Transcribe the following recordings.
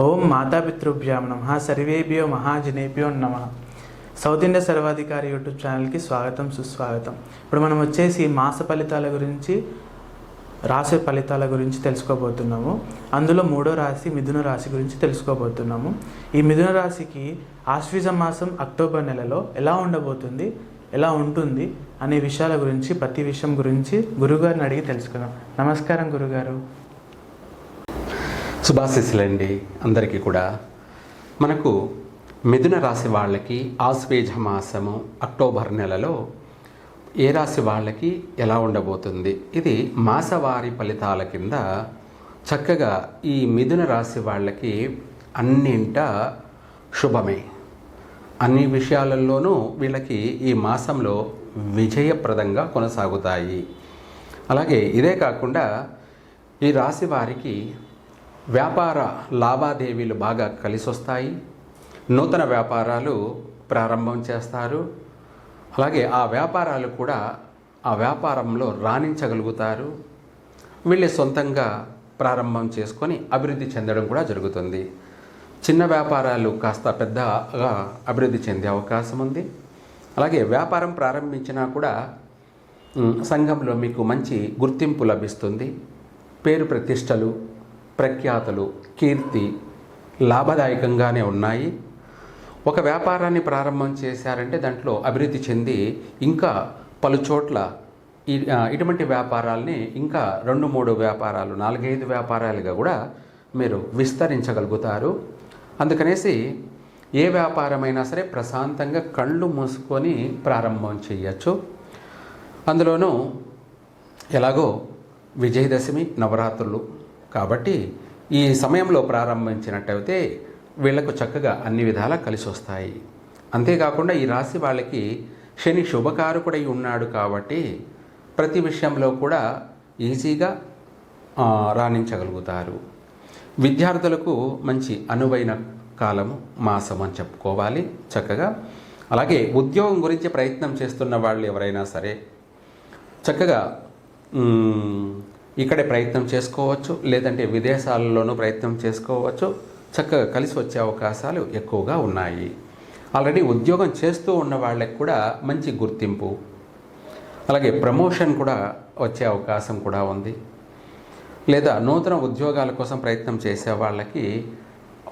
ఓం మాతాపితృభ్యాం నమః సర్వేభ్యో మహాజనేభ్యో నమః. South India సర్వాధికారి యూట్యూబ్ ఛానల్కి స్వాగతం సుస్వాగతం. ఇప్పుడు మనం వచ్చేసి మాస ఫలితాల గురించి రాశి ఫలితాల గురించి తెలుసుకోబోతున్నాము. అందులో మూడో రాశి మిథున రాశి గురించి తెలుసుకోబోతున్నాము. ఈ మిథున రాశికి ఆశ్వీజ మాసం అక్టోబర్ నెలలో ఎలా ఉండబోతుంది, ఎలా ఉంటుంది అనే విషయాల గురించి, ప్రతి విషయం గురించి గురుగారిని అడిగి తెలుసుకుందాం. నమస్కారం గురుగారు. శుభాశీస్సులండి అందరికీ కూడా. మనకు మిథున రాశి వాళ్ళకి ఆశ్వేజ మాసము అక్టోబర్ నెలలో ఏ రాశి వాళ్ళకి ఎలా ఉండబోతుంది, ఇది మాసవారి ఫలితాల కింద చక్కగా ఈ మిథున రాశి వాళ్ళకి అన్నింట శుభమే. అన్ని విషయాలలోనూ వీళ్ళకి ఈ మాసంలో విజయప్రదంగా కొనసాగుతాయి. అలాగే ఇదే కాకుండా ఈ రాశి వారికి వ్యాపార లావాదేవీలు బాగా కలిసి వస్తాయి. నూతన వ్యాపారాలు ప్రారంభం చేస్తారు. అలాగే ఆ వ్యాపారాలు కూడా ఆ వ్యాపారంలో రాణించగలుగుతారు. వీళ్ళు సొంతంగా ప్రారంభం చేసుకొని అభివృద్ధి చెందడం కూడా జరుగుతుంది. చిన్న వ్యాపారాలు కాస్త పెద్దగా అభివృద్ధి చెందే అవకాశం ఉంది. అలాగే వ్యాపారం ప్రారంభించినా కూడా సంఘంలో మీకు మంచి గుర్తింపు లభిస్తుంది. పేరు ప్రతిష్టలు, ప్రఖ్యాతులు, కీర్తి లాభదాయకంగానే ఉన్నాయి. ఒక వ్యాపారాన్ని ప్రారంభం చేశారంటే దాంట్లో అభివృద్ధి చెంది ఇంకా పలు చోట్ల ఇటువంటి వ్యాపారాలని ఇంకా 2-3 వ్యాపారాలు, 4-5 వ్యాపారాలుగా కూడా మీరు విస్తరించగలుగుతారు. అందుకనేసి ఏ వ్యాపారమైనా సరే ప్రశాంతంగా కళ్ళు మూసుకొని ప్రారంభం చేయొచ్చు. అందులోనూ ఎలాగో విజయదశమి, నవరాత్రులు కాబట్టి ఈ సమయంలో ప్రారంభించినట్టయితే వీళ్లకు చక్కగా అన్ని విధాలా కలిసి వస్తాయి. అంతేకాకుండా ఈ రాశి వాళ్ళకి శని శుభకారకుడై ఉన్నాడు కాబట్టి ప్రతి విషయంలో కూడా ఈజీగా రాణించగలుగుతారు. విద్యార్థులకు మంచి అనువైన కాలము, మాసం అని చెప్పుకోవాలి చక్కగా. అలాగే ఉద్యోగం గురించి ప్రయత్నం చేస్తున్న వాళ్ళు ఎవరైనా సరే చక్కగా ఇక్కడే ప్రయత్నం చేసుకోవచ్చు, లేదంటే విదేశాలలోనూ ప్రయత్నం చేసుకోవచ్చు. చక్కగా కలిసి వచ్చే అవకాశాలు ఎక్కువగా ఉన్నాయి. ఆల్రెడీ ఉద్యోగం చేస్తూ ఉన్న వాళ్ళకి కూడా మంచి గుర్తింపు, అలాగే ప్రమోషన్ కూడా వచ్చే అవకాశం కూడా ఉంది. లేదా నూతన ఉద్యోగాల కోసం ప్రయత్నం చేసే వాళ్ళకి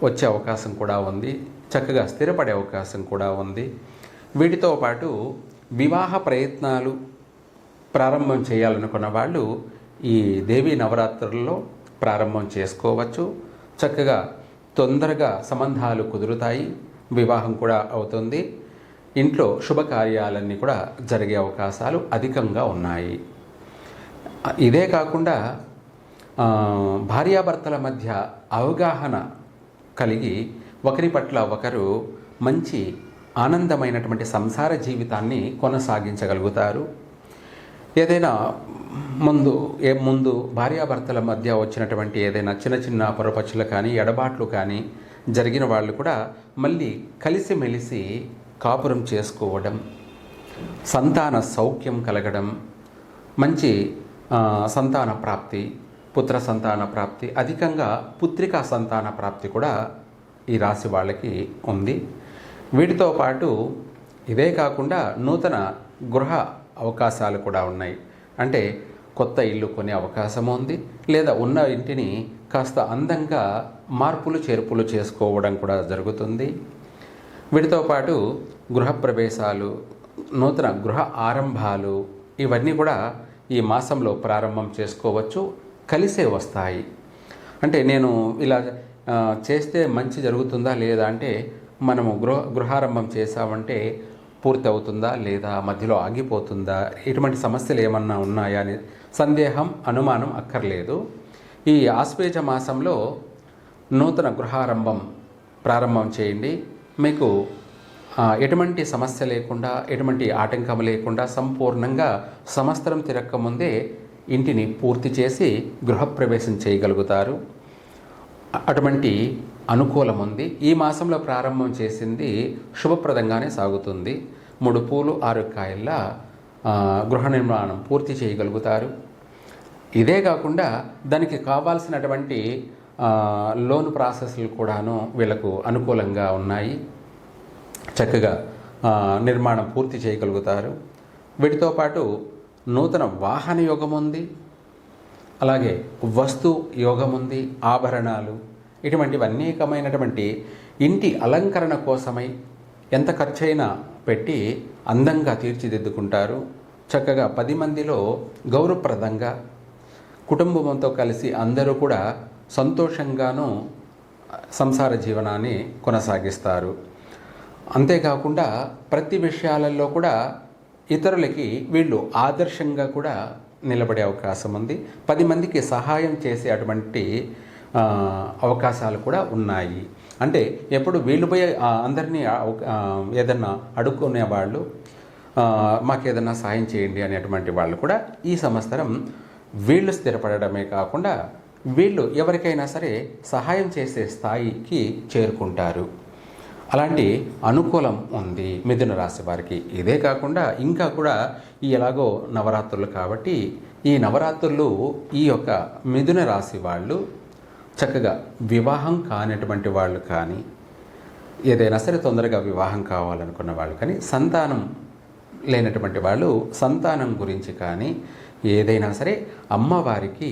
వచ్చే అవకాశం కూడా ఉంది. చక్కగా స్థిరపడే అవకాశం కూడా ఉంది. వీటితో పాటు వివాహ ప్రయత్నాలు ప్రారంభం చేయాలనుకున్న వాళ్ళు ఈ దేవీ నవరాత్రుల్లో ప్రారంభం చేసుకోవచ్చు. చక్కగా తొందరగా సంబంధాలు కుదురుతాయి, వివాహం కూడా అవుతుంది. ఇంట్లో శుభకార్యాలన్నీ కూడా జరిగే అవకాశాలు అధికంగా ఉన్నాయి. ఇదే కాకుండా భార్యాభర్తల మధ్య అవగాహన కలిగి ఒకరి పట్ల ఒకరు మంచి ఆనందమైనటువంటి సంసార జీవితాన్ని కొనసాగించగలుగుతారు. ఏదైనా ముందు భార్యాభర్తల మధ్య వచ్చినటువంటి ఏదైనా చిన్న చిన్న పొరపచ్చులు కానీ, ఎడబాట్లు కానీ జరిగిన వాళ్ళు కూడా మళ్ళీ కలిసిమెలిసి కాపురం చేసుకోవడం, సంతాన సౌఖ్యం కలగడం, మంచి సంతాన ప్రాప్తి, పుత్ర సంతాన ప్రాప్తి, అధికంగా పుత్రికా సంతాన ప్రాప్తి కూడా ఈ రాశి వాళ్ళకి ఉంది. వీటితో పాటు ఇదే కాకుండా నూతన గృహ అవకాశాలు కూడా ఉన్నాయి. అంటే కొత్త ఇల్లు కొనే అవకాశం ఉంది, లేదా ఉన్న ఇంటిని కాస్త అందంగా మార్పులు చేర్పులు చేసుకోవడం కూడా జరుగుతుంది. వీటితో పాటు గృహప్రవేశాలు, నూతన గృహ ఆరంభాలు ఇవన్నీ కూడా ఈ మాసంలో ప్రారంభం చేసుకోవచ్చు, కలిసే వస్తాయి. అంటే నేను ఇలా చేస్తే మంచి జరుగుతుందా లేదా అంటే, మనము గృహారంభం చేసామంటే పూర్తి అవుతుందా లేదా, మధ్యలో ఆగిపోతుందా, ఇటువంటి సమస్యలు ఏమన్నా ఉన్నాయా అని సందేహం, అనుమానం అక్కర్లేదు. ఈ ఆశ్వేజ మాసంలో నూతన గృహారంభం ప్రారంభం చేయండి. మీకు ఎటువంటి సమస్య లేకుండా, ఎటువంటి ఆటంకం లేకుండా సంపూర్ణంగా సంవత్సరం తిరక్కముందే ఇంటిని పూర్తి చేసి గృహప్రవేశం చేయగలుగుతారు. అటువంటి అనుకూలం ఉంది. ఈ మాసంలో ప్రారంభం చేసింది శుభప్రదంగానే సాగుతుంది. 3 పూలు 6 కాయల గృహ నిర్మాణం పూర్తి చేయగలుగుతారు. ఇదే కాకుండా దానికి కావాల్సినటువంటి లోన్ ప్రాసెస్లు కూడాను వీళ్ళకు అనుకూలంగా ఉన్నాయి. చక్కగా నిర్మాణం పూర్తి చేయగలుగుతారు. వీటితో పాటు నూతన వాహన యోగం ఉంది, అలాగే వస్తు యోగం ఉంది, ఆభరణాలు, ఇటువంటివి అనేకమైనటువంటి ఇంటి అలంకరణ కోసమై ఎంత ఖర్చైనా పెట్టి అందంగా తీర్చిదిద్దుకుంటారు. చక్కగా 10 మందిలో గౌరవప్రదంగా కుటుంబంతో కలిసి అందరూ కూడా సంతోషంగాను సంసార జీవనాన్ని కొనసాగిస్తారు. అంతేకాకుండా ప్రతి విషయాలలో కూడా ఇతరులకి వీళ్ళు ఆదర్శంగా కూడా నిలబడే అవకాశం ఉంది. 10 మందికి సహాయం చేసే అటువంటి అవకాశాలు కూడా ఉన్నాయి. అంటే ఎప్పుడు వీళ్ళు పోయి అందరినీ ఏదన్నా అడుక్కునే వాళ్ళు, మాకేదన్నా సహాయం చేయండి అనేటువంటి వాళ్ళు కూడా ఈ సంవత్సరం వీళ్ళు స్థిరపడమే కాకుండా వీళ్ళు ఎవరికైనా సరే సహాయం చేసే స్థాయికి చేరుకుంటారు. అలాంటి అనుకూలం ఉంది మిథున రాశి వారికి. ఇదే కాకుండా ఇంకా కూడా ఈ ఎలాగో నవరాత్రులు కాబట్టి ఈ నవరాత్రులు ఈ యొక్క మిథున రాశి వాళ్ళు చక్కగా వివాహం కానటువంటి వాళ్ళు కానీ, ఏదైనా సరే తొందరగా వివాహం కావాలనుకున్న వాళ్ళు కానీ, సంతానం లేనటువంటి వాళ్ళు సంతానం గురించి కానీ ఏదైనా సరే అమ్మవారికి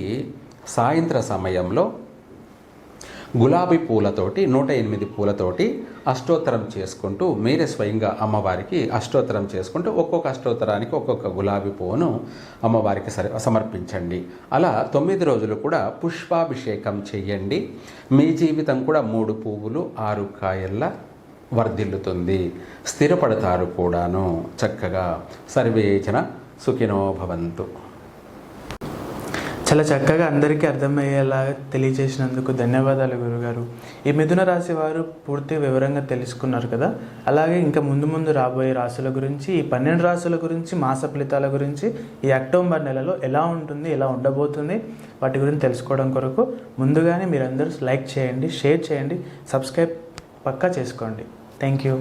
సాయంత్ర సమయంలో గులాబీ పూలతోటి 108 పూలతోటి అష్టోత్తరం చేసుకుంటూ మీరే స్వయంగా అమ్మవారికి అష్టోత్తరం చేసుకుంటూ ఒక్కొక్క అష్టోత్తరానికి ఒక్కొక్క గులాబీ పువ్వును అమ్మవారికి సమర్పించండి. అలా 9 రోజులు కూడా పుష్పాభిషేకం చెయ్యండి. మీ జీవితం కూడా 3 పువ్వులు 6 కాయల్లా వర్ధిల్లుతుంది, స్థిరపడతారు కూడాను. చక్కగా సర్వేజన సుఖినో భవంతు. చాలా చక్కగా అందరికీ అర్థమయ్యేలా తెలియజేసినందుకు ధన్యవాదాలు గురుగారు. ఈ మిథున రాశి వారు పూర్తి వివరంగా తెలుసుకున్నారు కదా. అలాగే ఇంకా ముందు రాబోయే రాశుల గురించి, ఈ 12 రాశుల గురించి, మాస ఫలితాల గురించి ఈ అక్టోబర్ నెలలో ఎలా ఉంటుంది, ఎలా ఉండబోతుంది, వాటి గురించి తెలుసుకోవడం కొరకు ముందుగానే మీరందరూ లైక్ చేయండి, షేర్ చేయండి, సబ్స్క్రైబ్ పక్కా చేసుకోండి. Thank you.